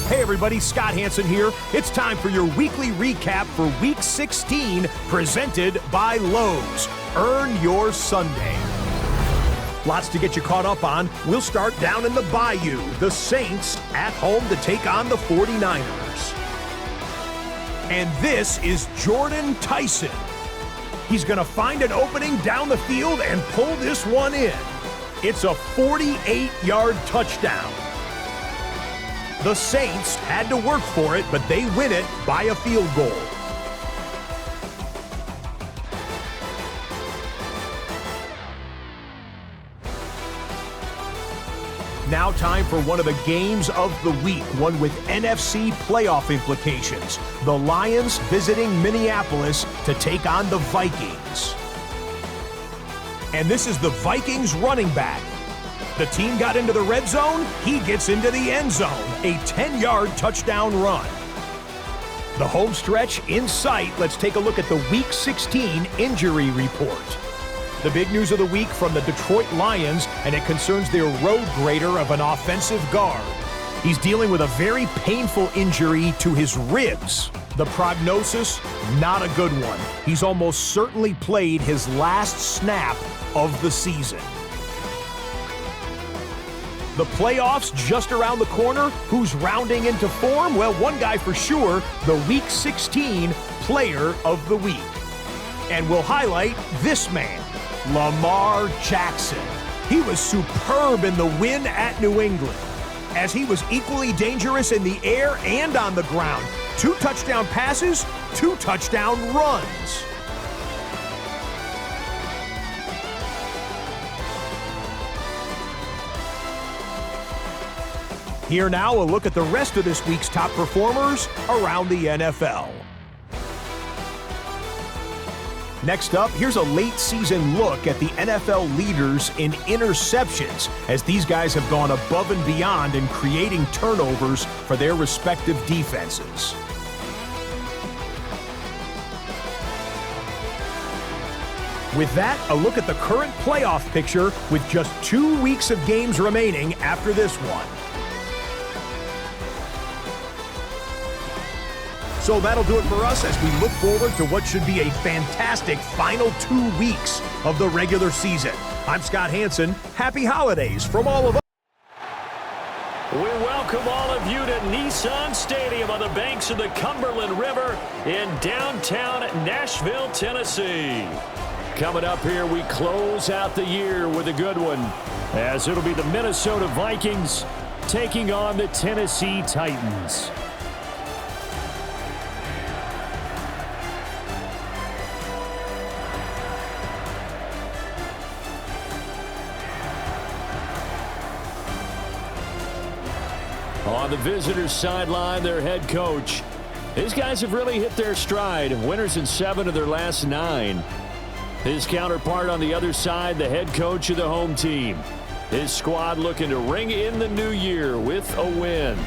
Hey everybody, Scott Hansen here. It's time for your weekly recap for Week 16, presented by Lowe's. Earn your Sunday. Lots to get you caught up on. We'll start down in the Bayou. The Saints at home to take on the 49ers. And this is Jordan Tyson. He's going to find an opening down the field and pull this one in. It's a 48-yard touchdown. The Saints had to work for it, but they win it by a field goal. Now time for one of the games of the week, one with NFC playoff implications. The Lions visiting Minneapolis to take on the Vikings. And this is the Vikings running back. The team got into the red zone, he gets into the end zone. A 10-yard touchdown run. The home stretch in sight. Let's take a look at the Week 16 injury report. The big news of the week from the Detroit Lions, and it concerns their road grader of an offensive guard. He's dealing with a very painful injury to his ribs. The prognosis, not a good one. He's almost certainly played his last snap of the season. The playoffs just around the corner. Who's rounding into form? Well, one guy for sure, the Week 16 Player of the Week. And we'll highlight this man, Lamar Jackson. He was superb in the win at New England, as he was equally dangerous in the air and on the ground. 2 touchdown passes, 2 touchdown runs. Here now, a look at the rest of this week's top performers around the NFL. Next up, here's a late-season look at the NFL leaders in interceptions, as these guys have gone above and beyond in creating turnovers for their respective defenses. With that, a look at the current playoff picture with just 2 weeks of games remaining after this one. So that'll do it for us as we look forward to what should be a fantastic final 2 weeks of the regular season. I'm Scott Hansen. Happy holidays from all of us. We welcome all of you to Nissan Stadium on the banks of the Cumberland River in downtown Nashville, Tennessee. Coming up here, we close out the year with a good one, as it'll be the Minnesota Vikings taking on the Tennessee Titans. On the visitors' sideline, their head coach. These guys have really hit their stride. Winners in 7 of their last 9. His counterpart on the other side, the head coach of the home team. His squad looking to ring in the new year with a win.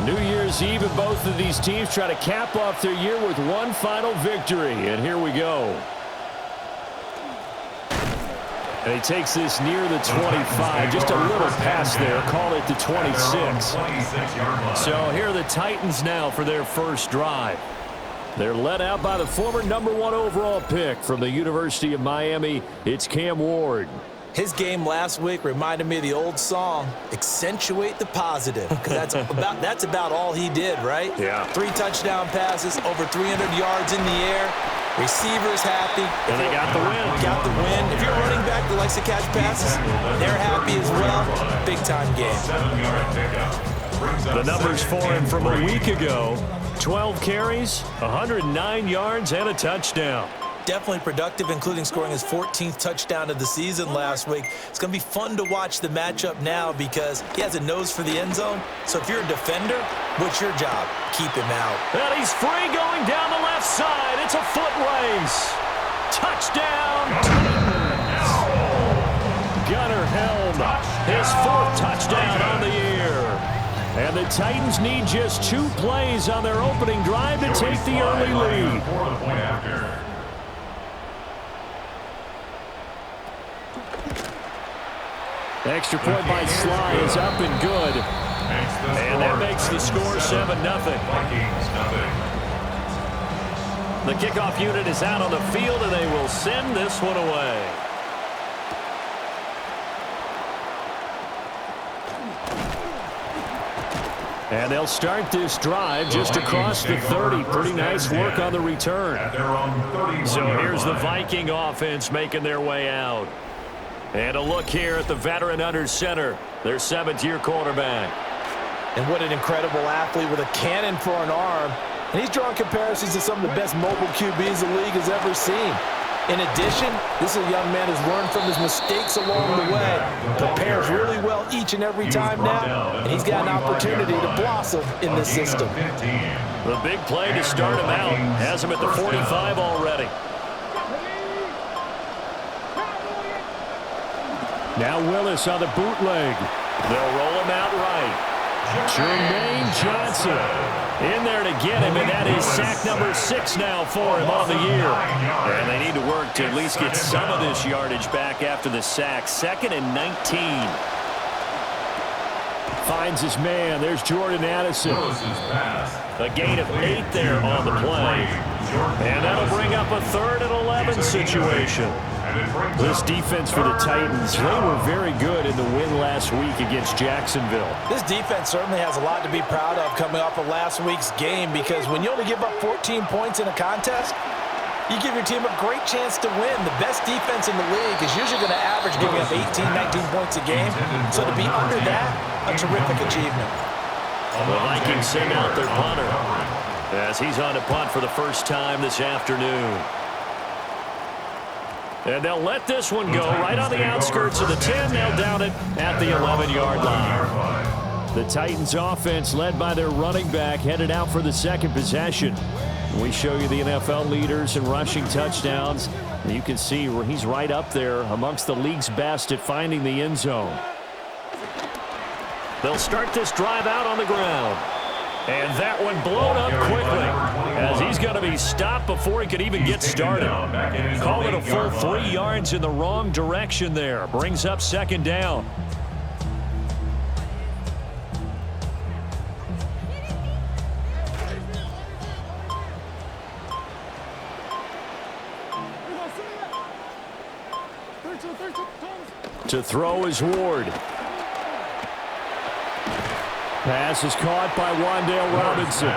New Year's Eve, and both of these teams try to cap off their year with one final victory. And here we go. And he takes this near the 25. Just a little pass there. Call it the 26. So here are the Titans now for their first drive. They're led out by the former #1 overall pick from the University of Miami. It's Cam Ward. His game last week reminded me of the old song, "Accentuate the Positive," because that's about all he did, right? Yeah. 3 touchdown passes, over 300 yards in the air. Receivers happy. And they got the win. Got the win. If you're a running back that likes to catch passes, they're happy as well. Big-time game. The numbers for him from a week ago: 12 carries, 109 yards, and a touchdown. Definitely productive, including scoring his 14th touchdown of the season last week. It's going to be fun to watch the matchup now because he has a nose for the end zone. So if you're a defender, what's your job? Keep him out. And he's free going down the left side. It's a foot race. Touchdown. Gunnar Helm, his 4th touchdown on the year. And the Titans need just 2 plays on their opening drive to take the early lead. Extra point by Sly is up and good. And that makes the score 7-0. The kickoff unit is out on the field, and they will send this one away. And they'll start this drive just across the 30. Pretty nice work on the return. So here's the Viking offense making their way out. And a look here at the veteran under center, their 7th-year quarterback. And what an incredible athlete with a cannon for an arm. And he's drawing comparisons to some of the best mobile QBs the league has ever seen. In addition, this is a young man who's learned from his mistakes along the way, prepares really well each and every time now, and he's got an opportunity to blossom in this system. The big play to start him out has him at the 45 already. Now Willis on the bootleg. They'll roll him out right. Jermaine Johnson in there to get him, and that is sack number 6 now for him on the year. And they need to work to at least get some of this yardage back after the sack. 2nd and 19. Finds his man. There's Jordan Addison. A gain of 8 there on the play. And that'll bring up a 3rd and 11 situation. This defense for the Titans, they were very good in the win last week against Jacksonville. This defense certainly has a lot to be proud of coming off of last week's game, because when you only give up 14 points in a contest, you give your team a great chance to win. The best defense in the league is usually going to average giving up 18, 19 points a game. So to be under that, a terrific achievement. The Vikings send out their punter as he's on to punt for the first time this afternoon. And they'll let this one go right on the outskirts of the 10. They'll down it at the 11-yard line. The Titans offense, led by their running back, headed out for the 2nd possession. We show you the NFL leaders in rushing touchdowns. You can see where he's right up there amongst the league's best at finding the end zone. They'll start this drive out on the ground. And that one blown up quickly as he's going to be stopped before he could even get started. Call it a full 3 yards in the wrong direction there. Brings up 2nd down. To throw is Ward. Pass is caught by Wan'Dale Robinson.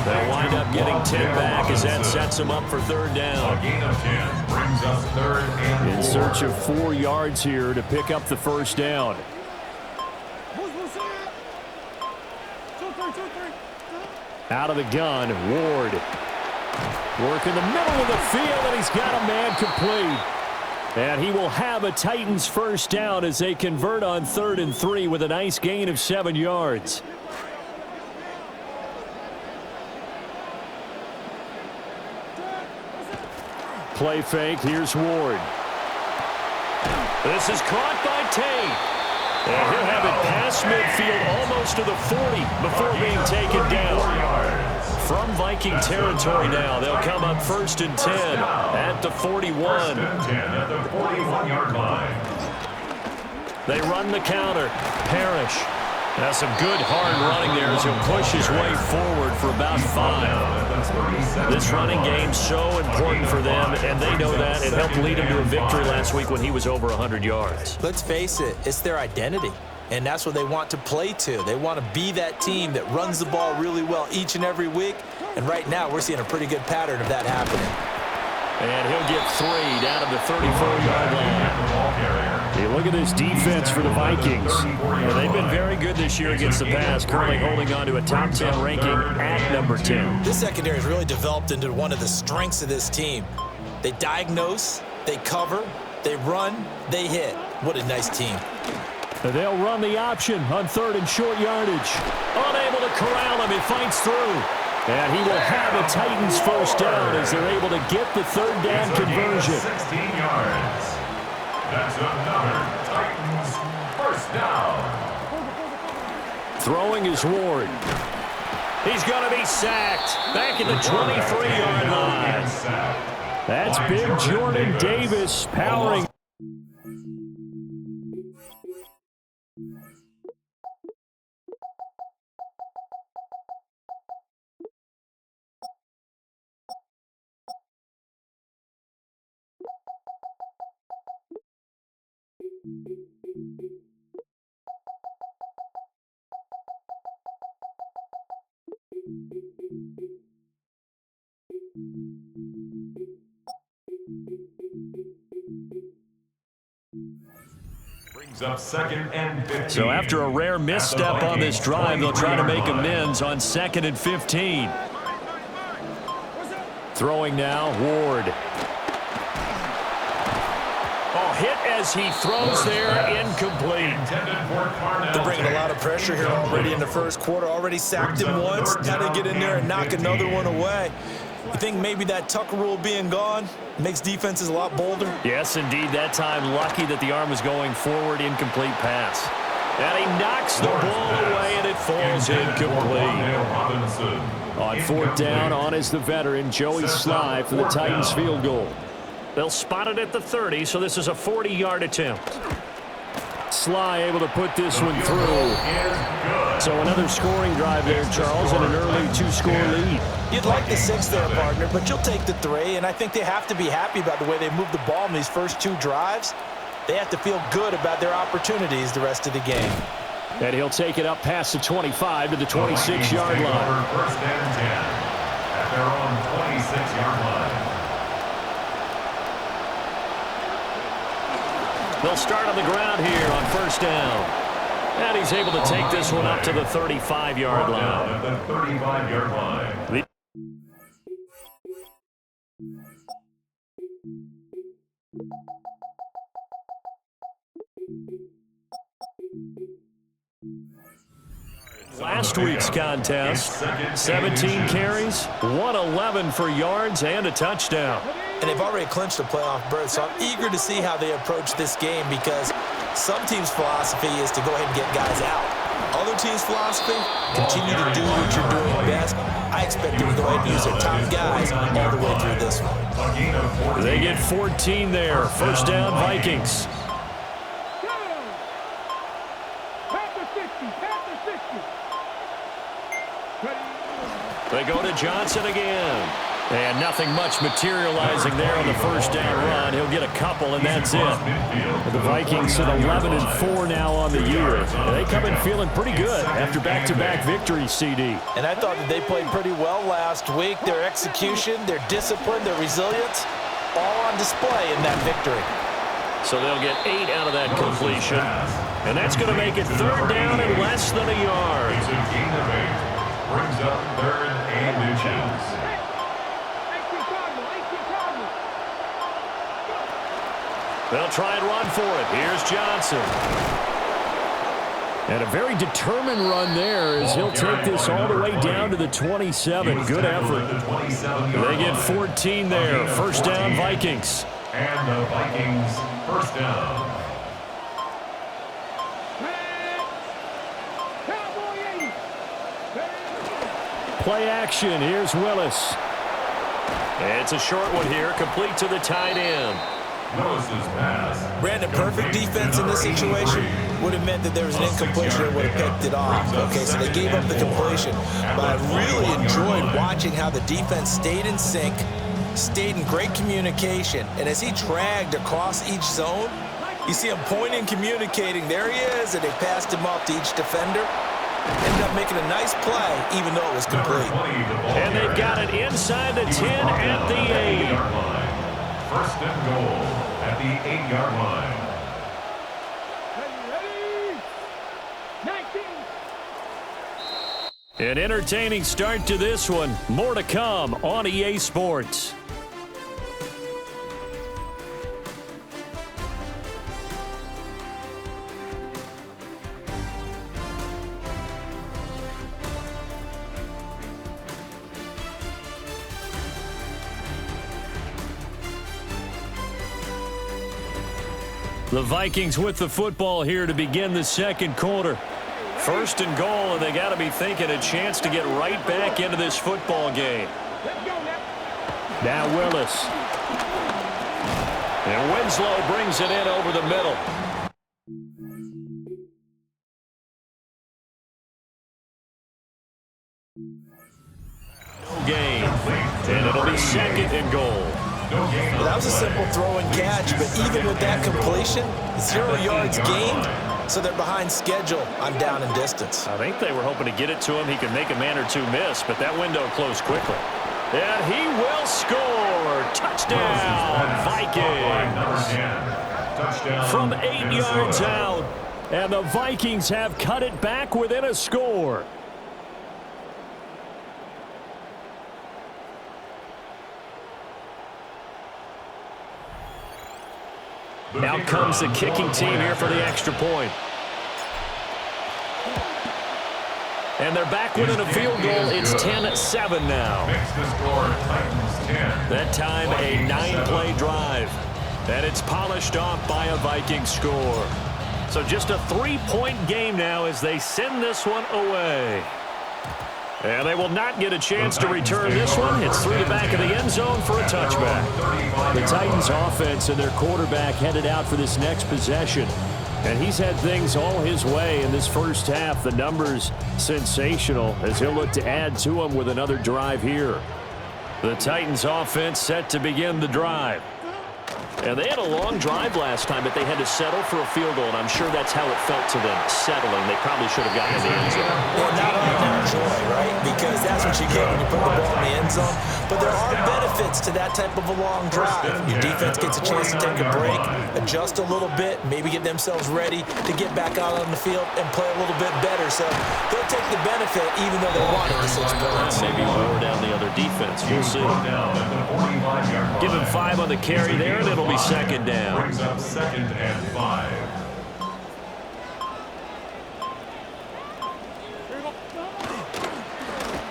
They'll wind up getting 10 back as that sets them up for 3rd down. In search of 4 yards here to pick up the 1st down. Out of the gun, Ward. Work in the middle of the field, and he's got a man complete. And he will have a Titans 1st down as they convert on 3rd and 3 with a nice gain of 7 yards. Play fake. Here's Ward. This is caught by Tate. And he'll have it past midfield almost to the 40 before being taken down. From Viking territory now, they'll come up 1st and 10 at the 41. They run the counter. Parrish. That's some good hard running there as he'll push his way forward for about 5. This running game's so important for them, and they know that. It helped lead him to a victory last week when he was over 100 yards. Let's face it, it's their identity. And that's what they want to play to. They want to be that team that runs the ball really well each and every week. And right now, we're seeing a pretty good pattern of that happening. And he'll get 3 down at the 34-yard line. You look at this defense for the Vikings. Well, they've been very good this year against the pass, currently holding on to a top 10 ranking at number 10. This secondary has really developed into one of the strengths of this team. They diagnose, they cover, they run, they hit. What a nice team. They'll run the option on 3rd and short yardage. Unable to corral him. He fights through. And he will have a Titans 1st down as they're able to get the 3rd down conversion. 16 yards. That's another Titans 1st down. Throwing is Ward. He's going to be sacked back at the 23-yard line. That's big Jordan Davis powering. Brings up 2nd and 15. So after a rare misstep on this drive, they'll try to make amends on 2nd and 15. Throwing now, Ward. Oh, hit as he throws there, incomplete. They're bringing a lot of pressure here already in the first quarter. Already sacked him once. Now to get in there and knock another one away. You think maybe that Tucker rule being gone makes defenses a lot bolder? Yes, indeed. That time, lucky that the arm was going forward, incomplete pass. And he knocks the ball away, and it falls incomplete. On 4th down, on is the veteran, Joey Sly, for the Titans field goal. They'll spot it at the 30, so this is a 40-yard attempt. Sly able to put this one through. So another scoring drive there, Charles, and an early 2-score lead. You'd like the 6 there, partner, but you'll take the 3, and I think they have to be happy about the way they moved the ball in these first 2 drives. They have to feel good about their opportunities the rest of the game. And he'll take it up past the 25 to the 26-yard line. 1st and 10 at their own 26-yard line. They'll start on the ground here on 1st down. And he's able to take this one up to the 35-yard line. At the 35-yard line. Last week's contest, 17 carries, 111 for yards, and a touchdown. And they've already clinched a playoff berth, so I'm eager to see how they approach this game because some teams' philosophy is to go ahead and get guys out. Other teams' philosophy, continue to do what you're doing best. I expect them to go ahead and use their top guys all the way through this one. They get 14 there. 1st down, Vikings. They go to Johnson again. And nothing much materializing there on the 1st down run. He'll get a couple, and that's it. The Vikings sit 11-4 now on the year. They come in feeling pretty good after back-to-back victories, CD. And I thought that they played pretty well last week. Their execution, their discipline, their resilience, all on display in that victory. So they'll get 8 out of that completion. And that's going to make it 3rd down and less than a yard. It's a gain of 8. Brings up 3rd and inches. They'll try and run for it. Here's Johnson. And a very determined run there as he'll take this all the way down to the 27. Good effort. They get 14 there. 1st down, Vikings. And the Vikings 1st down. Play action. Here's Willis. It's a short one here, complete to the tight end. Brandon, perfect defense in this situation would have meant that there was an incompletion that would have picked it off. Okay, so they gave up the completion. But I really enjoyed watching how the defense stayed in sync, stayed in great communication, and as he dragged across each zone, you see him pointing, communicating. There he is, and they passed him off to each defender. Ended up making a nice play, even though it was complete. And they've got it inside the 10 at the 8. 1st and goal at the 8-yard line. An entertaining start to this one. More to come on EA Sports. The Vikings with the football here to begin the 2nd quarter. 1st and goal, and they got to be thinking a chance to get right back into this football game. Now Willis. And Winslow brings it in over the middle. No gain. And it'll be 2nd and goal. Well, that was a simple throw and catch, but even with that completion, 0 yards gained, so they're behind schedule on down and distance. I think they were hoping to get it to him. He could make a man or two miss, but that window closed quickly. And he will score. Touchdown, Vikings. From 8 yards out, and the Vikings have cut it back within a score. Out comes the kicking team here for the extra point. And they're back within a field goal. It's 10-7 now. That time a 9-play drive. And it's polished off by a Viking score. So just a 3-point game now as they send this one away. And they will not get a chance to return this one. It's through the back of the end zone for a touchback. The Titans offense and their quarterback headed out for this next possession. And he's had things all his way in this first half. The numbers sensational as he'll look to add to them with another drive here. The Titans offense set to begin the drive. And they had a long drive last time, but they had to settle for a field goal, and I'm sure that's how it felt to them, settling. They probably should have gotten in the end zone. Well, not ordinary joy, right? Because that's what you get when you put the ball in the end zone. But there are benefits to that type of a long drive. Your defense gets a chance to take a break, adjust a little bit, maybe get themselves ready to get back out on the field and play a little bit better. So they'll take the benefit even though they wanted the 6 points. Maybe lower down the other defense. We'll see. Give him 5 on the carry there, and it'll be second down. Brings up 2nd and 5.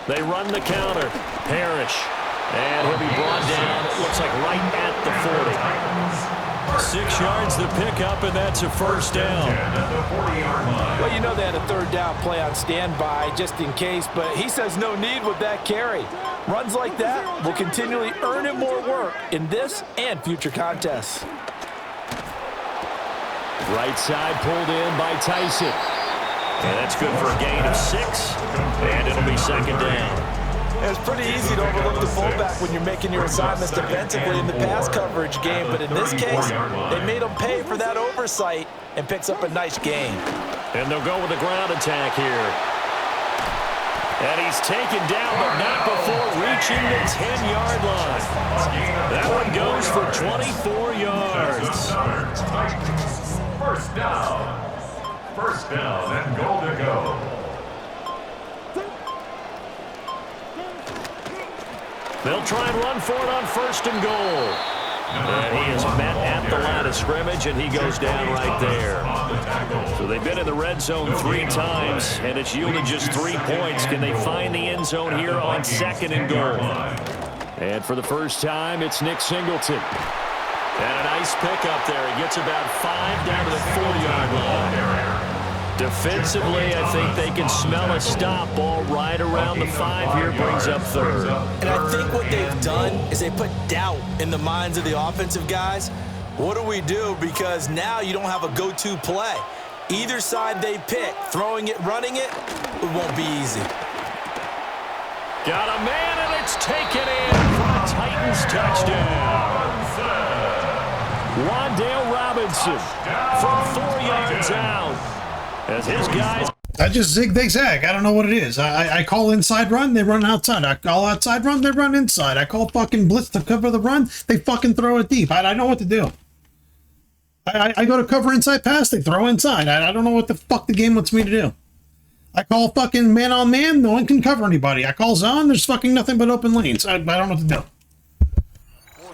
They run the counter. Parrish. And he'll be brought down, it looks like right at the 40. 6 yards the pickup, and that's a first down. Well, you know they had a 3rd down play on standby just in case, but he says no need with that carry. Runs like that will continually earn him more work in this and future contests. Right side pulled in by Tyson. And that's good for a gain of 6. And it'll be second down. It's pretty easy to overlook the fullback when you're making your assignments defensively in the pass coverage game, but in this case, they made him pay for that oversight and picks up a nice gain. And they'll go with the ground attack here. And he's taken down, but not before reaching the 10-yard line. That one goes for 24 yards. First down. First down and goal to go. They'll try and run for it on 1st and goal. And he is met at the line of scrimmage, and he goes down right there. So they've been in the red zone 3 times, and it's yielded just 3 points. Can they find the end zone here on 2nd and goal? And for the first time, it's Nick Singleton. And a nice pickup there. He gets about 5 down to the 4-yard line. Defensively, I think they can smell a stop. Ball right around the 5 here, brings up 3rd. And I think what they've done is they put doubt in the minds of the offensive guys. What do we do? Because now you don't have a go-to play. Either side they pick, throwing it, running it, it won't be easy. Got a man, and it's taken in for a Titans touchdown. Wan'Dale Robinson from 4 yards out. As his guys... I just zig, they zag. I don't know what it is. I call inside run, they run outside. I call outside run, they run inside. I call fucking blitz to cover the run, they fucking throw it deep. I know what to do. I go to cover inside pass, they throw inside. I don't know what the fuck the game wants me to do. I call fucking man on man, no one can cover anybody. I call zone, there's fucking nothing but open lanes. I don't know what to do.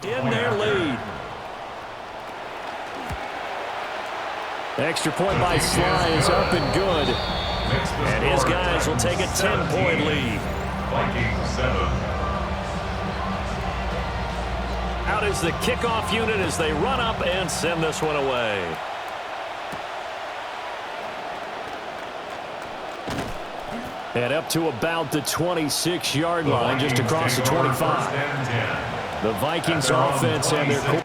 In their lead. Extra point by Sly is up and good. And his guys will take a 10-point lead. Vikings 7. Out is the kickoff unit as they run up and send this one away. And up to about the 26-yard line, just across the 25. The Vikings offense and their...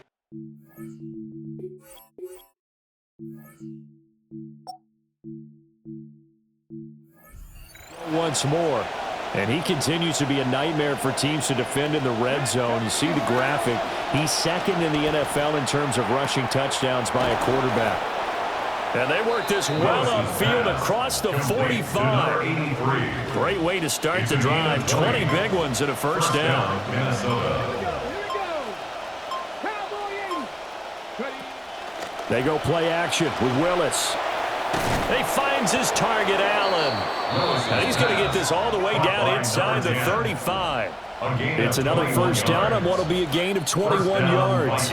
Once more. And he continues to be a nightmare for teams to defend in the red zone. You see the graphic. He's second in the NFL in terms of rushing touchdowns by a quarterback. And they work this well upfield across the 45. Great way to start the drive. 20 big ones and a first down. They go play action with Willis. He finds his target, Allen. And he's going to get this all the way down inside the 35. It's another first down on what will be a gain of 21 yards.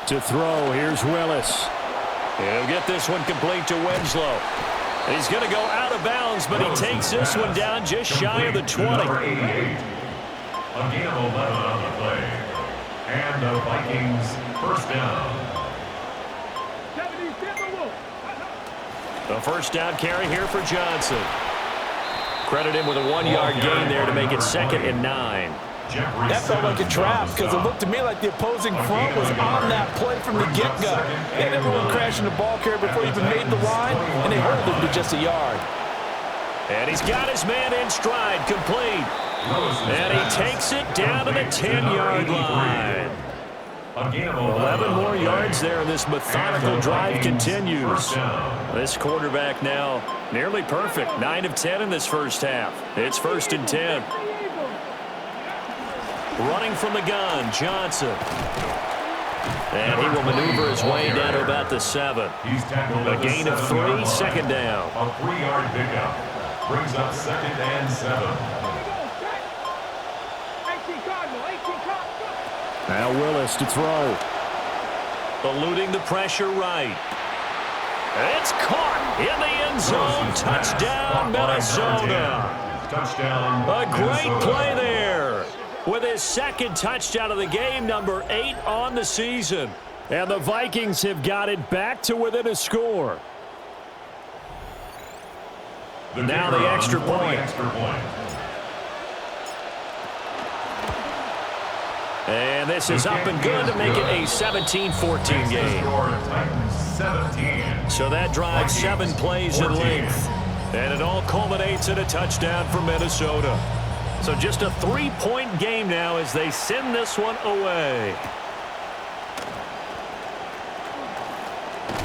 To throw, here's Willis. He'll get this one complete to Winslow. He's going to go out of bounds, but he takes this one down just shy of the 20. A gain of 11 on the play. And the Vikings first down. A first down carry here for Johnson. Credit him with a 1-yard gain there to make it 2nd and 9. That felt like a trap because it looked to me like the opposing front was on that play from the get-go. They had everyone crashing the ball carrier before he even made the line, and they held him to just a yard. And he's got his man in stride, complete. And he takes it down to the 10-yard line. 11 more yards there, and this methodical drive continues. This quarterback now nearly perfect. 9 of 10 in this first half. It's 1st and 10. Running from the gun, Johnson. And he will maneuver his way down to about the 7. A gain of 3, 2nd down. A 3-yard pickup brings up 2nd and 7. Now Willis to throw. Eluding the pressure right. It's caught in the end zone. Touchdown, Minnesota. A great play there. With his 2nd touchdown of the game, number 8 on the season. And the Vikings have got it back to within a score. Now the extra point. And this is up and good to make it a 17-14 game. So that drives 7 plays in length. And it all culminates in a touchdown for Minnesota. So just a 3-point game now as they send this one away.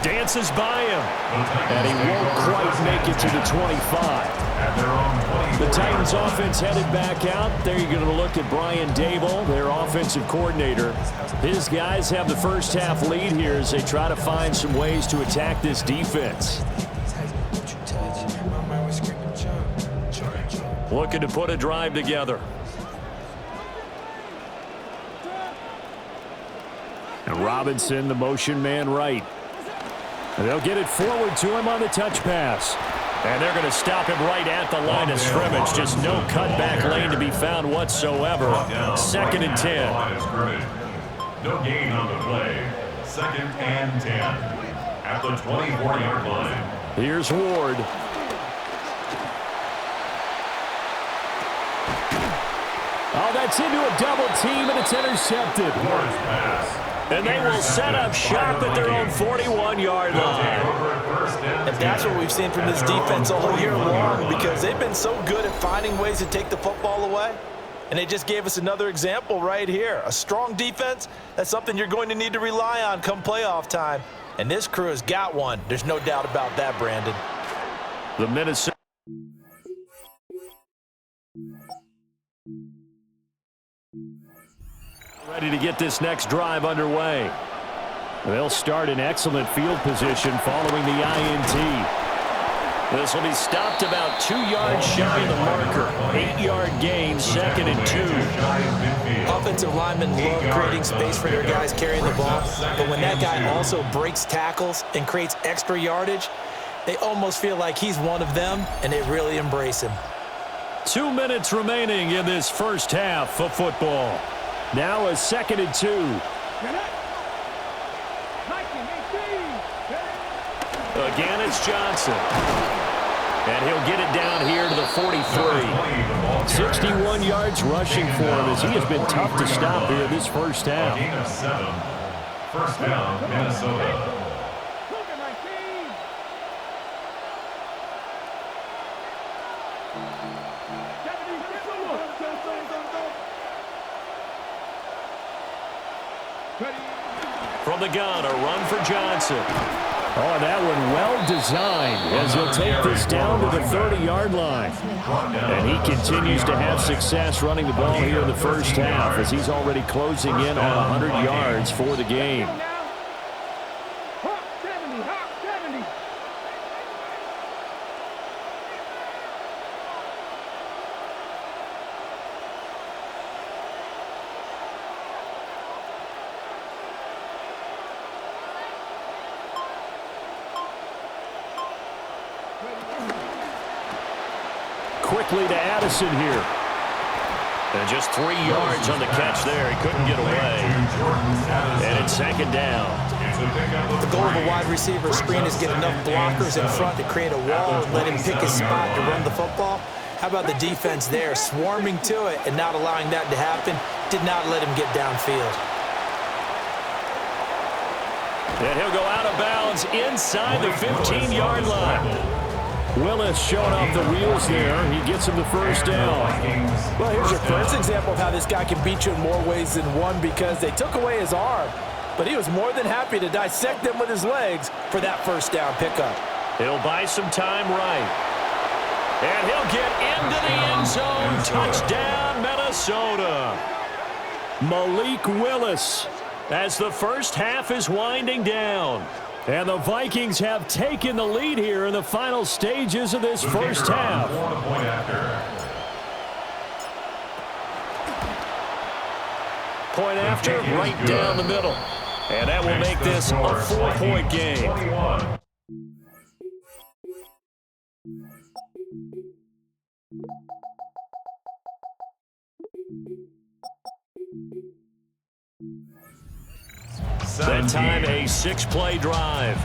Dances by him. And he won't quite make it to the 25. The Titans offense headed back out. There you're going to look at Brian Dable, their offensive coordinator. His guys have the first half lead here as they try to find some ways to attack this defense. Looking to put a drive together. And Robinson, the motion man right. And they'll get it forward to him on the touch pass. And they're going to stop him right at the line of scrimmage. Just no cutback lane to be found whatsoever. 2nd and 10. No gain on the play. 2nd and 10. At the 24-yard line. Here's Ward. Oh, that's into a double team, and it's intercepted. Ward's pass. And they will set up shop at their own 41-yard line. And that's what we've seen from this defense all year long because they've been so good at finding ways to take the football away. And they just gave us another example right here. A strong defense, that's something you're going to need to rely on come playoff time. And this crew has got one. There's no doubt about that, Brandon. The Minnesota. Ready to get this next drive underway. They'll start in excellent field position following the INT. This will be stopped about 2 yards shy of the marker. 8-yard gain, 2nd and 2. Offensive linemen love creating space for their guys carrying the ball, but when that guy also breaks tackles and creates extra yardage, they almost feel like he's one of them, and they really embrace him. 2 minutes remaining in this first half of football. Now a 2nd and 2. Again, it's Johnson. And he'll get it down here to the 43. 61 yards rushing for him as he has been tough to stop here this first half. Gain of 7. First down, Minnesota. From the gun, a run for Johnson. Oh, that one well designed as he'll take this down to the 30-yard line. And he continues to have success running the ball here in the first half as he's already closing in on 100 yards for the game. Quickly to Addison here. And just 3 yards on the catch there. He couldn't get away. And it's second down. The goal of a wide receiver screen is get enough blockers in front to create a wall and let him pick his spot to run the football. How about the defense there, swarming to it and not allowing that to happen? Did not let him get downfield. And he'll go out of bounds inside the 15-yard line. Willis showing off the wheels there. He gets him the first down. Well, here's your first example of how this guy can beat you in more ways than one because they took away his arm. But he was more than happy to dissect them with his legs for that first down pickup. He'll buy some time right. And he'll get into the end zone. Touchdown, Minnesota. Malik Willis as the first half is winding down. And the Vikings have taken the lead here in the final stages of this first half. Point after, right down the middle. And that will make this a 4-point game. That time, a 6-play drive.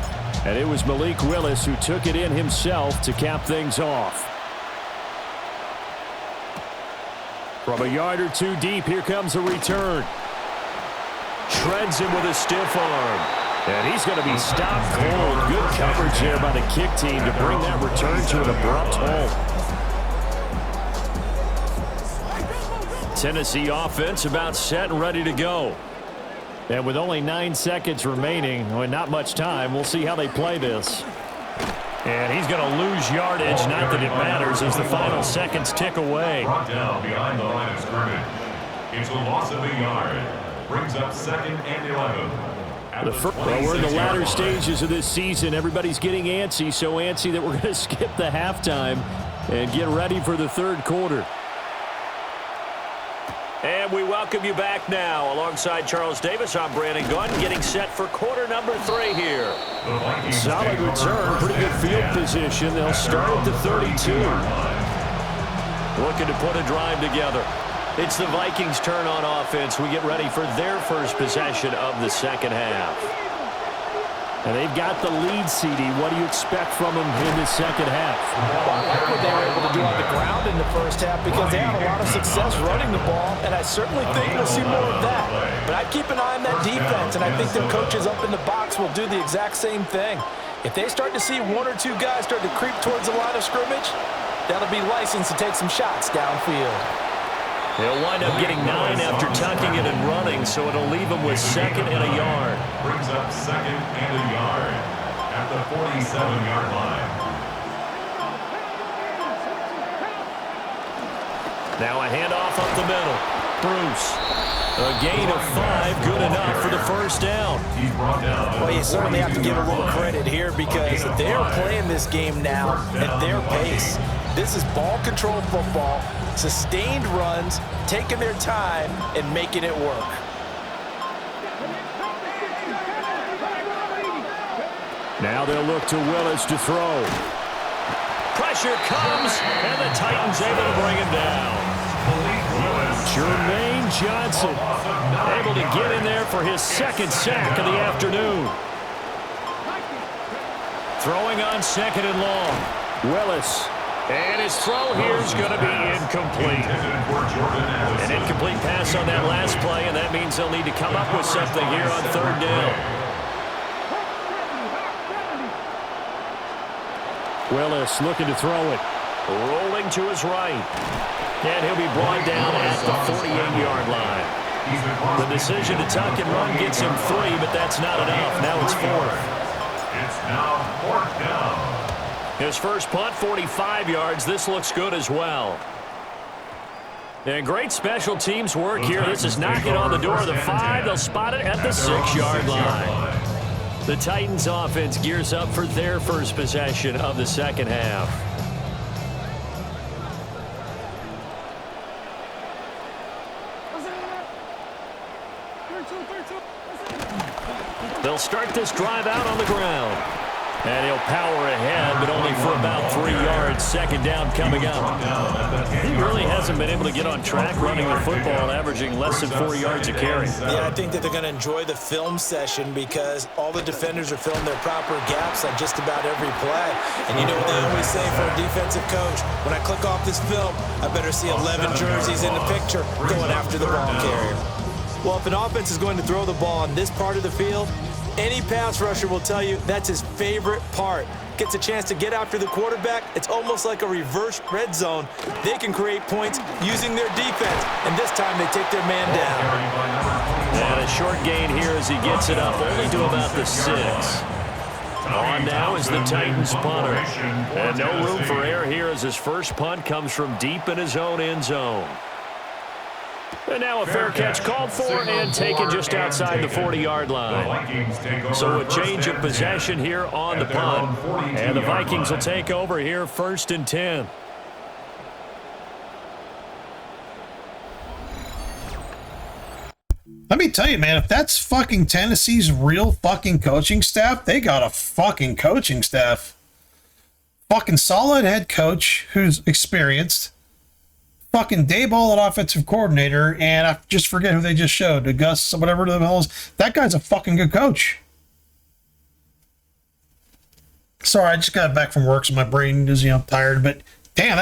And it was Malik Willis who took it in himself to cap things off. From a yard or two deep, here comes a return. Shreds him with a stiff arm. And he's going to be stopped cold. Good coverage there by the kick team to bring that return to an abrupt halt. Tennessee offense about set and ready to go. And with only 9 seconds remaining, and not much time, we'll see how they play this. And he's going to lose yardage, not that it matters, as the final seconds tick away. Brought down behind the line of scrimmage. It's a loss of a yard. Brings up 2nd and 11. Well, we're in the latter stages of this season. Everybody's getting antsy, so antsy that we're going to skip the halftime and get ready for the third quarter. And we welcome you back now. Alongside Charles Davis, I'm Brandon Gunn, getting set for quarter number 3 here. Solid return, pretty good field position. They'll start at the 32. Looking to put a drive together. It's the Vikings' turn on offense. We get ready for their first possession of the second half. And they've got the lead, CD. What do you expect from them in the second half? Well, I like what they were able to do on the ground in the first half because they had a lot of success running the ball, and I certainly think we'll see more of that. But I'd keep an eye on that defense, and I think their coaches up in the box will do the exact same thing. If they start to see 1 or 2 guys start to creep towards the line of scrimmage, that'll be licensed to take some shots downfield. He'll wind up getting 9 after tucking it and running, so it'll leave him with 2nd and a yard. Brings up 2nd and a yard at the 47-yard line. Now a handoff up the middle. Bruce. A gain of 5, good enough for the first down. He's brought down. Well, you certainly have to give a little credit here because they're playing this game now at their pace. This is ball control football, sustained runs, taking their time, and making it work. Now they'll look to Willis to throw. Pressure comes, and the Titans able to bring him down. Jermaine Johnson able to get in there for his 2nd sack of the afternoon. Throwing on 2nd and long. Willis. And his throw here is going to be incomplete. An incomplete pass on that last play, and that means they'll need to come up with something here on 3rd down. Willis looking to throw it. Rolling to his right. And he'll be brought down at the 48-yard line. The decision to tuck and run gets him 3, but that's not enough. Now it's 4th. It's now 4th down. His first punt, 45 yards. This looks good as well. And great special teams work here. This is knocking on the door of the 5. They'll spot it at the 6-yard line. The Titans offense gears up for their first possession of the second half. They'll start this drive out on the ground. And he'll power ahead, but only for about 3 yards. Second down coming up. He really hasn't been able to get on track running the football, averaging less than 4 yards a carry. Yeah, I think that they're going to enjoy the film session because all the defenders are filling their proper gaps on just about every play. And you know what they always say for a defensive coach? When I click off this film, I better see 11 jerseys in the picture going after the ball carrier. Well, if an offense is going to throw the ball on this part of the field, any pass rusher will tell you that's his favorite part. Gets a chance to get after the quarterback. It's almost like a reverse red zone. They can create points using their defense, and this time they take their man down. And a short gain here as he gets it up only to about the 6. On now is the Titans punter. And no room for error here as his first punt comes from deep in his own end zone. And now a fair catch called for and taken just outside the 40-yard line. So a change of possession here on the punt. And the Vikings will take over here 1st and 10. Let me tell you, man, if that's fucking Tennessee's real fucking coaching staff, they got a fucking coaching staff. Fucking solid head coach who's experienced. Fucking Dayball at offensive coordinator, and I just forget who they just showed. Gus, whatever the hell is. That guy's a fucking good coach. Sorry, I just got back from work, so my brain is, tired. But damn,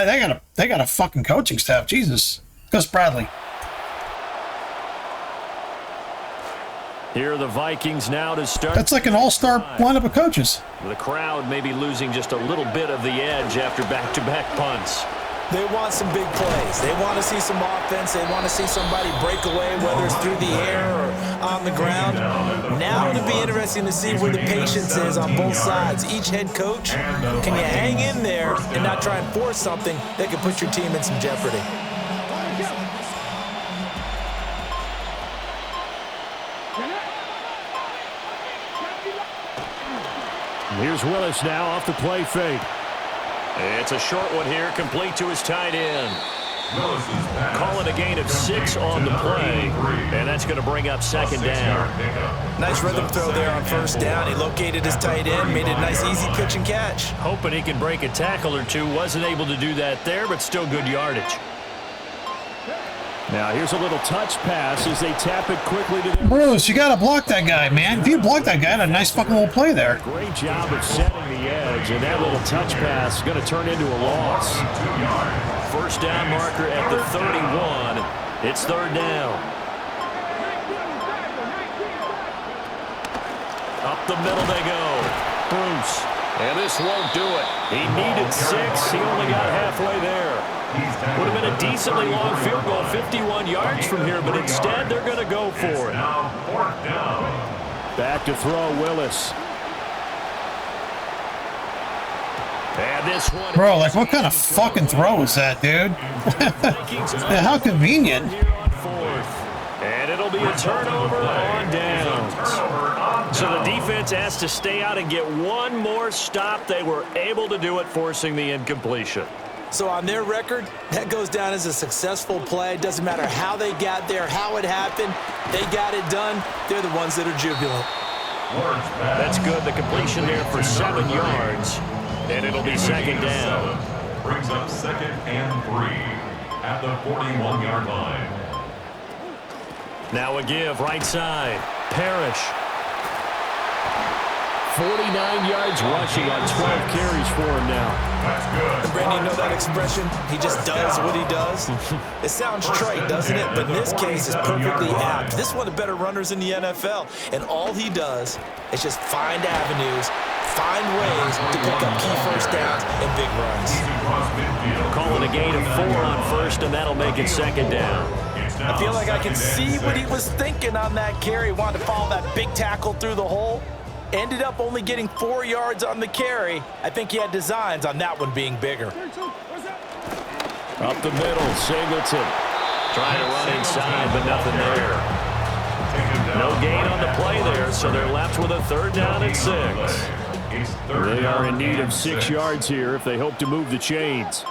they got a fucking coaching staff. Jesus, Gus Bradley. Here are the Vikings now to start. That's like an all-star lineup of coaches. The crowd may be losing just a little bit of the edge after back-to-back punts. They want some big plays. They want to see some offense. They want to see somebody break away, whether it's through the air or on the ground. Now it'll be interesting to see where the patience is on both sides. Each head coach, can you hang in there and not try and force something that could put your team in some jeopardy? Here's Willis now off the play fake. It's a short one here, complete to his tight end. Call it a gain of 6 on the play, and that's going to bring up second down. Nice rhythm throw there on first down. He located his tight end, made a nice easy pitch and catch. Hoping he can break a tackle or two. Wasn't able to do that there, but still good yardage. Now here's a little touch pass as they tap it quickly to the... Bruce, you got to block that guy, man. If you block that guy, a nice fucking little play there. Great job of setting the edge, and that little touch pass is going to turn into a loss. First down marker at the 31. It's third down. Up the middle they go. Bruce. And this won't do it. He needed 6. He only got halfway there. Would have been a decently long field goal, 51 yards from here, but instead they're going to go for it. Back to throw, Willis. And this one... Bro, like, what kind of fucking throw is that, dude? How convenient. And it'll be a turnover on downs. So the defense has to stay out and get one more stop. They were able to do it, forcing the incompletion. So on their record, that goes down as a successful play. Doesn't matter how they got there, how it happened. They got it done. They're the ones that are jubilant. That's good. The completion there for 7 yards. And it'll be second down. Brings up 2nd and 3 at the 41-yard line. Now a give, right side. Parrish. 49 yards rushing on 12 carries for him now. That's good. And Brandon, you know that expression? He just does what he does. It sounds trite, doesn't it? But in this case, it's perfectly apt. This is one of the better runners in the NFL. And all he does is just find avenues find ways to pick up key first downs and big runs. Calling a gain of 4 on first, and that'll make it second down. I feel like I can see what he was thinking on that carry. Wanted to follow that big tackle through the hole. Ended up only getting 4 yards on the carry. I think he had designs on that one being bigger. Up the middle, Singleton. Trying to run inside, but nothing there. No gain on the play there, so they're left with a 3rd down and 6. They are in need of 6 yards here if they hope to move the chains.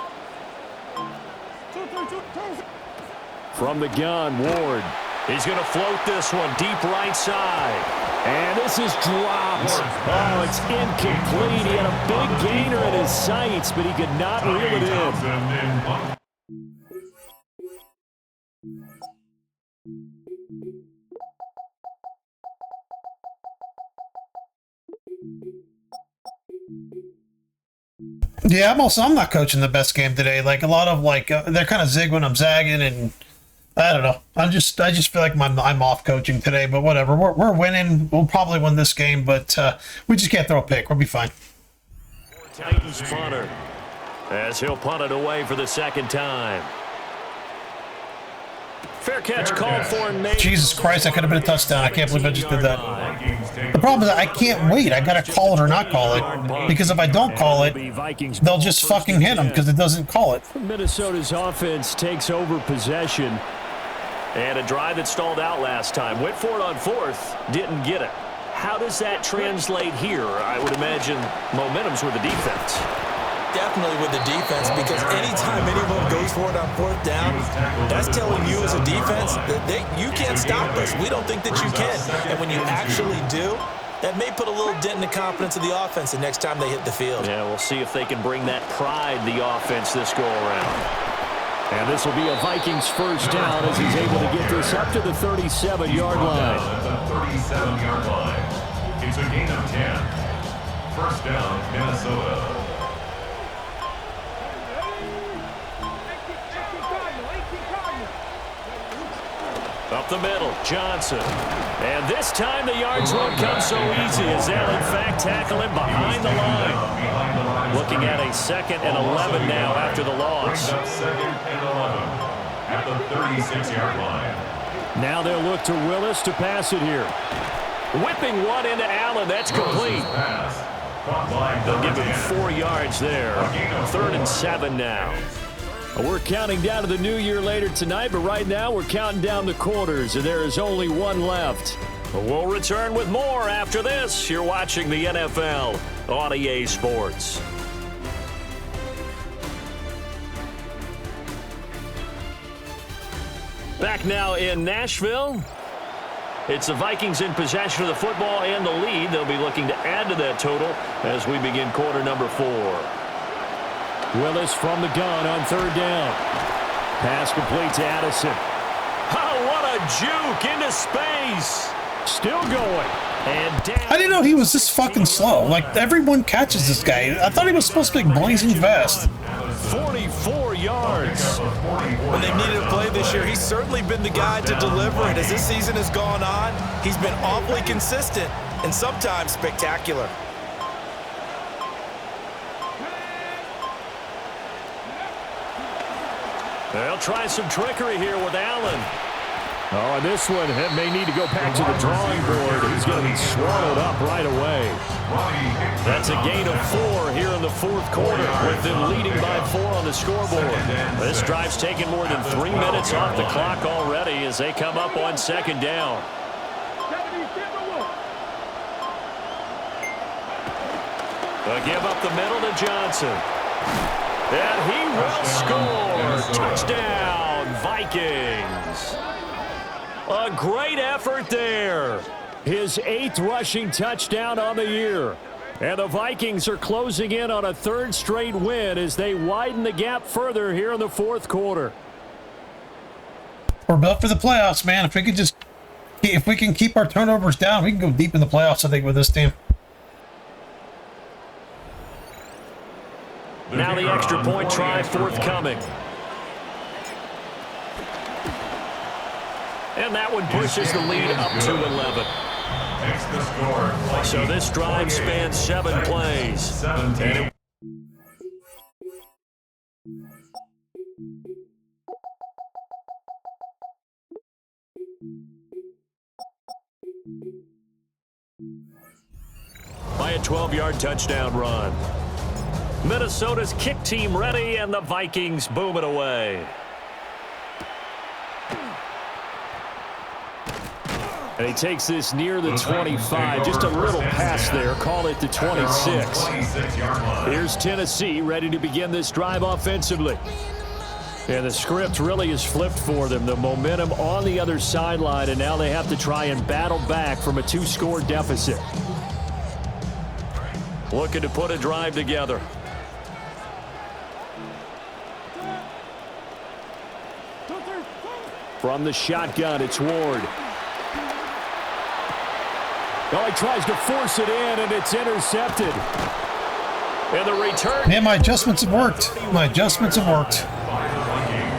From the gun, Ward. He's going to float this one deep right side. And this is dropped. Oh, it's incomplete. He had a big gainer in his sights, but he could not reel it in. Yeah, I'm not coaching the best game today. Like a lot of they're kind of zig when I'm zagging, and I don't know. I just feel like I'm off coaching today. But whatever, we're winning. We'll probably win this game, but we just can't throw a pick. We'll be fine. Titans punter as he'll punt it away for the 2nd time. Fair catch called for. Jesus Christ, that could have been a touchdown. I can't believe I just did that. The problem is that I can't wait. I got to call it or not call it. Because if I don't call it, they'll just fucking hit him because it doesn't call it. Minnesota's offense takes over possession. And a drive that stalled out last time. Went for it on 4th. Didn't get it. How does that translate here? I would imagine momentum's with the defense. Definitely with the defense, because anytime anyone goes for it on 4th down, that's telling you as a defense that you can't stop us. We don't think that you can. And when you actually do, that may put a little dent in the confidence of the offense the next time they hit the field. Yeah, we'll see if they can bring that pride, the offense, this go-around. And this will be a Vikings 1st down as he's able to get this up to the 37-yard line. The 37-yard line. It's a gain of 10. 1st down, Minnesota. Up the middle, Johnson. And this time the yards won't come so easy as they'll in fact tackle him behind the line. Looking at a 2nd and 11 now after the loss. 2nd and 11 at the 36-yard line. Now they'll look to Willis to pass it here. Whipping one into Allen. That's complete. They'll give him 4 yards there. 3rd and 7 now. We're counting down to the new year later tonight, but right now we're counting down the quarters, and there is only one left. We'll return with more after this. You're watching the NFL on EA Sports. Back now in Nashville. It's the Vikings in possession of the football and the lead. They'll be looking to add to that total as we begin quarter number 4. Willis from the gun on 3rd down. Pass complete to Addison. Oh, what a juke into space. Still going. And down. I didn't know he was this fucking slow. Like, everyone catches this guy. I thought he was supposed to be blazing fast. 44 yards. When they needed a play this year, he's certainly been the guy to deliver. And as this season has gone on, he's been awfully consistent and sometimes spectacular. They'll try some trickery here with Allen. Oh, and this one may need to go back to the drawing board. He's going to be swallowed up right away. That's a gain of 4 here in the 4th quarter, with them leading by 4 on the scoreboard. This drive's taken more than 3 minutes off the clock already as they come up on 2nd down. They'll give up the middle to Johnson. And he will score. Touchdown, Vikings. A great effort there. His 8th rushing touchdown on the year. And the Vikings are closing in on a 3rd straight win as they widen the gap further here in the 4th quarter. We're built for the playoffs, man. If we can keep our turnovers down, we can go deep in the playoffs, I think, with this team. Now the extra point try forthcoming. And that one pushes the lead up to 11. Makes the score. So this drive spans 7 plays. 17. By a 12-yard touchdown run. Minnesota's kick team ready, and the Vikings boom it away. And he takes this near the 25. Just a little pass there. Call it the 26. Here's Tennessee ready to begin this drive offensively. And the script really is flipped for them. The momentum on the other sideline, and now they have to try and battle back from a 2-score deficit. Looking to put a drive together. From the shotgun, it's Ward. Oh, he tries to force it in, and it's intercepted. And the return. Man, my adjustments have worked. My adjustments have worked.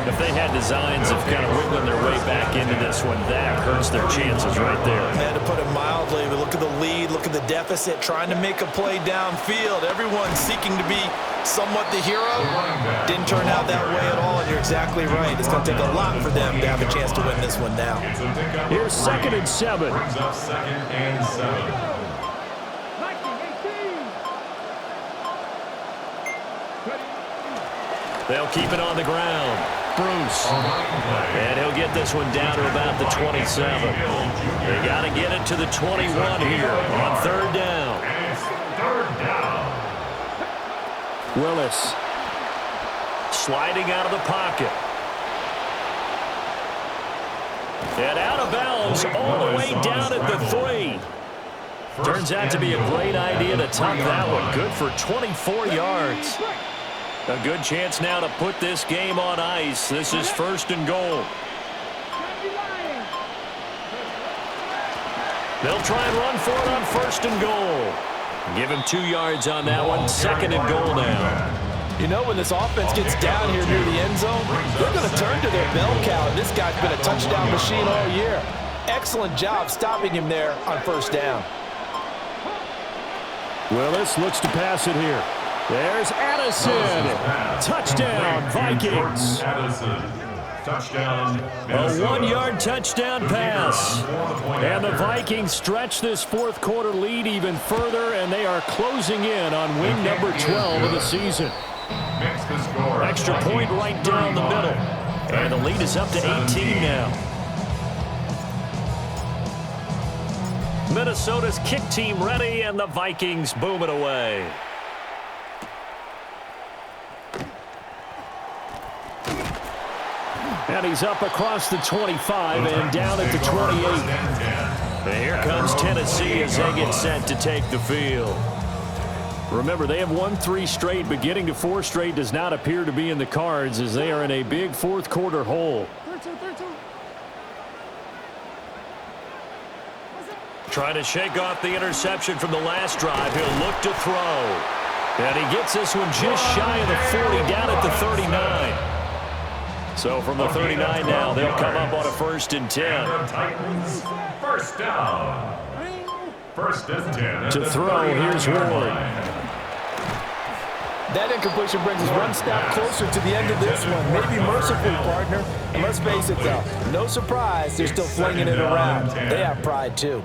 If they had designs of kind of wiggling their way back into this one, that hurts their chances right there. Man, to put it mildly, but look at the lead, look at the deficit, trying to make a play downfield. Everyone seeking to be somewhat the hero. Didn't turn out that way at all, and you're exactly right. It's going to take a lot for them to have a chance to win this one now. Here's 2nd and 7. Brings up 2nd and 7. They'll keep it on the ground. Bruce. And he'll get this one down to about the 27. They got to get it to the 21 here on 3rd down. And it's 3rd down. Willis sliding out of the pocket. And out of bounds all the way down at the 3. Turns out to be a great idea to tuck that one. Good for 24 yards. A good chance now to put this game on ice. This is 1st and goal. They'll try and run for it on 1st and goal. Give him 2 yards on that one. 2nd and goal now. You know, when this offense gets down here near the end zone, they're going to turn to their bell cow. This guy's been a touchdown machine all year. Excellent job stopping him there on 1st down. Willis looks to pass it here. There's Addison. Touchdown, Vikings. Touchdown. A 1-yard touchdown pass. And the Vikings stretch this 4th quarter lead even further, and they are closing in on win number 12 of the season. Extra point right down the middle. And the lead is up to 18 now. Minnesota's kick team ready, and the Vikings boom it away. And he's up across the 25 and down at the 28. And here comes Tennessee as they get set to take the field. Remember, they have won 3 straight, but getting to 4 straight does not appear to be in the cards as they are in a big 4th quarter hole. Trying to shake off the interception from the last drive. He'll look to throw. And he gets this one just shy of the 40, down at the 39. So from the 39 now, they'll come up on a 1st and 10. Titans, 1st down. 1st and 10. To throw, here's Ward. That incompletion brings us one step closer to the end of this one. Maybe mercifully, partner. And let's face it, though, no surprise, they're still flinging it around. They have pride, too.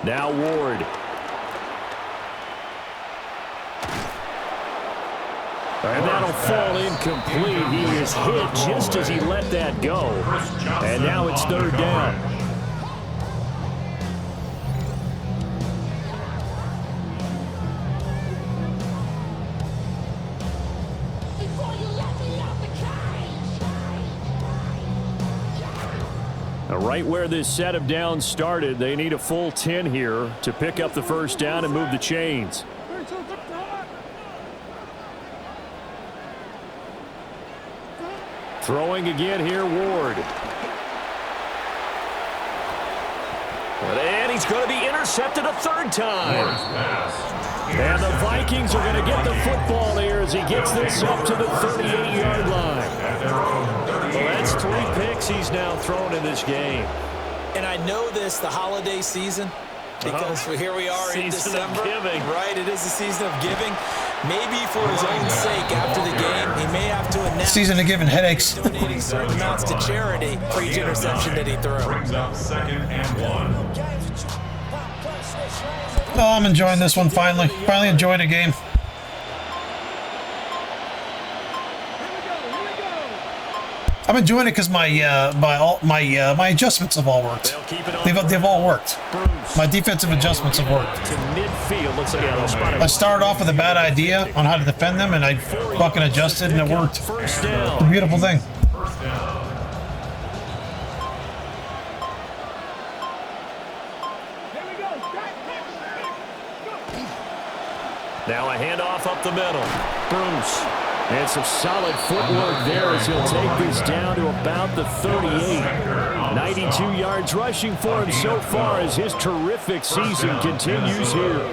Now Ward. And that'll fall incomplete. He is hit just as he let that go. And now it's 3rd down. Now, right where this set of downs started, they need a full 10 here to pick up the 1st down and move the chains. Throwing again here, Ward. And he's going to be intercepted a 3rd time. And the Vikings are going to get the football here as he gets this up to the 38-yard line. Well, that's 3 picks he's now thrown in this game. And I know this, the holiday season, because here we are in December. Right, it is the season of giving. Maybe for his own sake after the game, he may have to announce season of giving headaches. Donating certain amounts to charity for each interception that he threw. Brings up 2nd and 1. Oh, I'm enjoying this one finally. Finally enjoying a game. I'm enjoying it because my adjustments have all worked. They've all worked. My defensive adjustments have worked. I started off with a bad idea on how to defend them, and I fucking adjusted, and it worked. It's a beautiful thing. Now a handoff up the middle. Bruce. And some solid footwork there as he'll take this down to about the 38. 92 yards rushing for him so far as his terrific season continues here.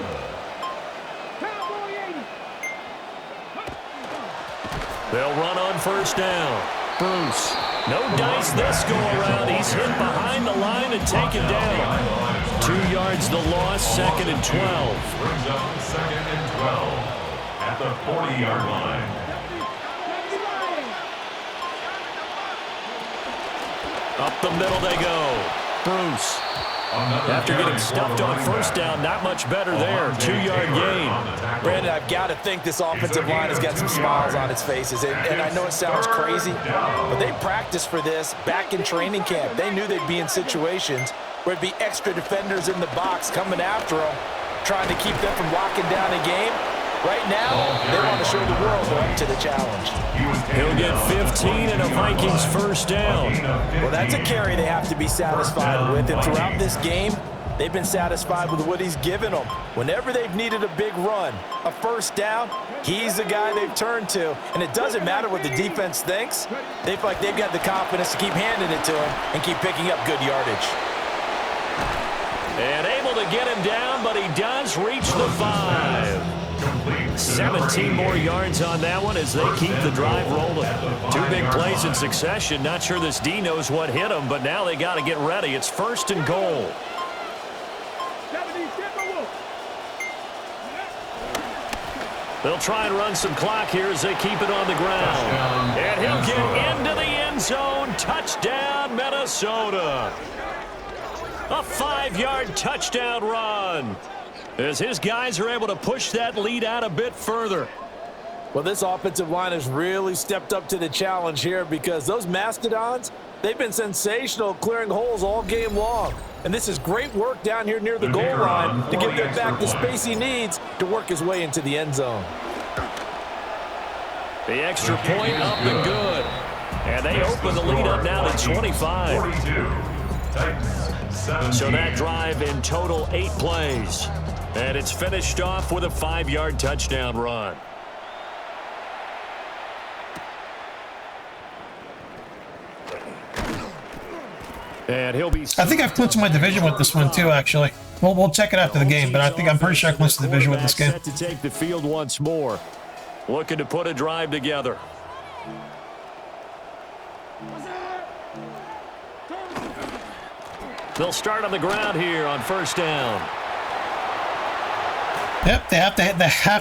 They'll run on first down. Bruce. No dice this go around. He's hit behind the line and taken down. 2 yards the loss, 2nd and 12. Brings up 2nd and 12 at the 40-yard line. Up the middle they go. Bruce. After getting stuffed on first down, not much better there. 2-yard gain. Brandon, I've got to think this offensive line has got some smiles on its faces. And I know it sounds crazy, but they practiced for this back in training camp. They knew they'd be in situations where it'd be extra defenders in the box coming after them, trying to keep them from locking down a game. Right now, they want to show the world they're up to the challenge. He'll get 15 and a Vikings first down. Well, that's a carry they have to be satisfied with. And throughout this game, they've been satisfied with what he's given them. Whenever they've needed a big run, a first down, he's the guy they've turned to. And it doesn't matter what the defense thinks. They feel like they've got the confidence to keep handing it to him and keep picking up good yardage. And able to get him down, but he does reach the 5. 17 more yards on that one as they keep the drive rolling. 2 big plays in succession. Not sure this D knows what hit him, but now they got to get ready. It's 1st and goal. They'll try and run some clock here as they keep it on the ground. And he'll get into the end zone. Touchdown, Minnesota. A 5-yard touchdown run, as his guys are able to push that lead out a bit further. Well, this offensive line has really stepped up to the challenge here because those Mastodons, they've been sensational clearing holes all game long. And this is great work down here near the goal line to give them back the space he needs to work his way into the end zone. The extra point up and good. And they open the lead up now to 25. So that drive in total 8 plays. And it's finished off with a 5-yard touchdown run. And he'll be. I think I've clinched my division with this one too, actually. We'll check it after the game, but I'm pretty sure I clinched the division with this game. Set to take the field once more. Looking to put a drive together. They'll start on the ground here on first down. Yep, they have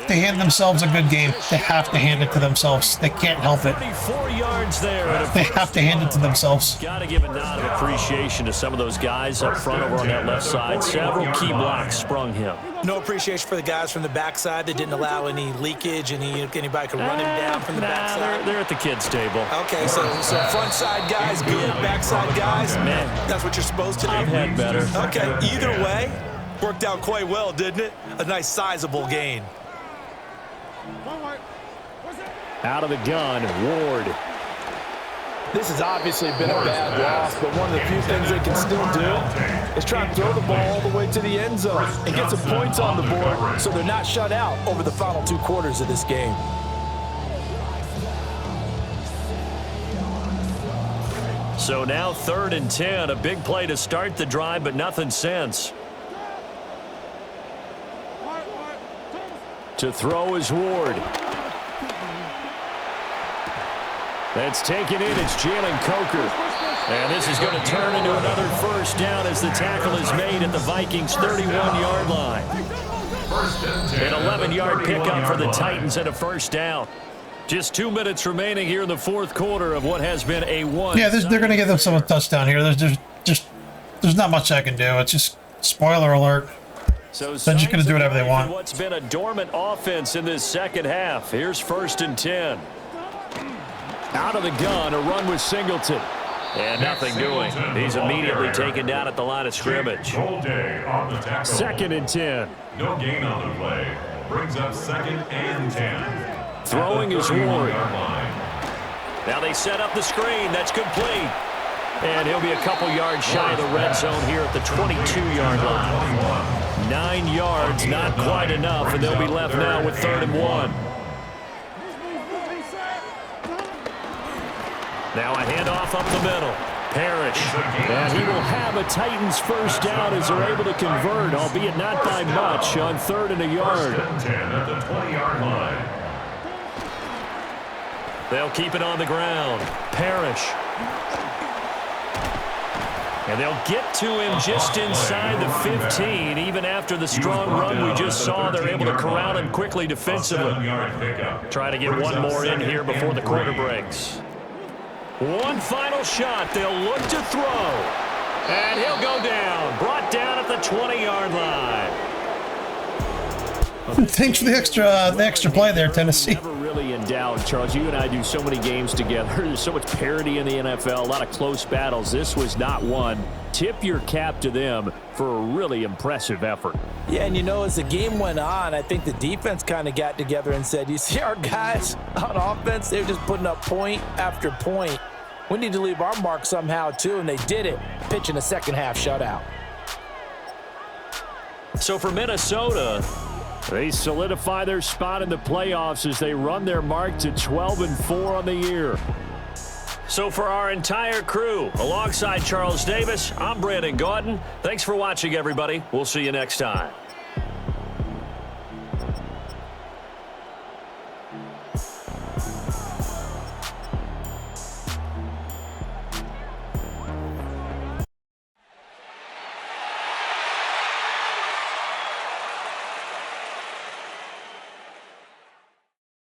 to hand themselves a good game. They have to hand it to themselves. They can't help it. 34 yards there. They have to hand it to themselves. Got to give a nod of appreciation to some of those guys up front over on that left side. Several key blocks sprung him. No appreciation for the guys from the backside that didn't allow any leakage, anybody could run him down from the backside. They're at the kids' table. Okay, so front side guys good, backside guys, man, that's what you're supposed to do. I've had better. Okay, either way, worked out quite well, didn't it? A nice sizable gain. Out of the gun, Ward. This has obviously been a bad loss, but one of the few things they can still do is try and throw the ball all the way to the end zone and get some points on the board so they're not shut out over the final 2 quarters of this game. So now 3rd and 10, a big play to start the drive, but nothing since. To throw is Ward. That's taken in. It's Jalen Coker. And this is going to turn into another first down as the tackle is made at the Vikings' 31-yard line. An 11-yard pickup for the Titans and a first down. Just 2 minutes remaining here in the fourth quarter of what has been a one. Yeah, they're going to give themselves a touchdown here. There's not much I can do. It's just spoiler alert. So they're just going to do whatever they want. What's been a dormant offense in this second half. Here's 1st and 10. Out of the gun, a run with Singleton. And nothing doing. He's immediately taken down at the line of scrimmage. 2nd and 10. No gain on the play. Brings up 2nd and 10. Throwing is Ward. Now they set up the screen. That's complete. And he'll be a couple yards shy of the red zone here at the 22-yard line. 9 yards, not quite enough, and they'll be left now with 3rd and 1. Now a handoff up the middle. Parrish. And he will have a Titans first down as they're able to convert, albeit not by much, on 3rd and a yard. 1st and 10 at the 20-yard line. They'll keep it on the ground. Parrish. And they'll get to him just inside the 15. Even after the strong run we just saw, they're able to corral him quickly defensively. Try to get one more in here before the quarter breaks. One final shot. They'll look to throw. And he'll go down. Brought down at the 20-yard line. Thanks for the extra play there, Tennessee. Never really in doubt, Charles. You and I do so many games together. There's so much parity in the NFL, a lot of close battles. This was not one. Tip your cap to them for a really impressive effort. Yeah, and as the game went on, I think the defense kind of got together and said, you see our guys on offense, they're just putting up point after point. We need to leave our mark somehow, too, and they did it, pitching a second-half shutout. So for Minnesota, they solidify their spot in the playoffs as they run their mark to 12-4 on the year. So for our entire crew, alongside Charles Davis, I'm Brandon Gaudin. Thanks for watching, everybody. We'll see you next time.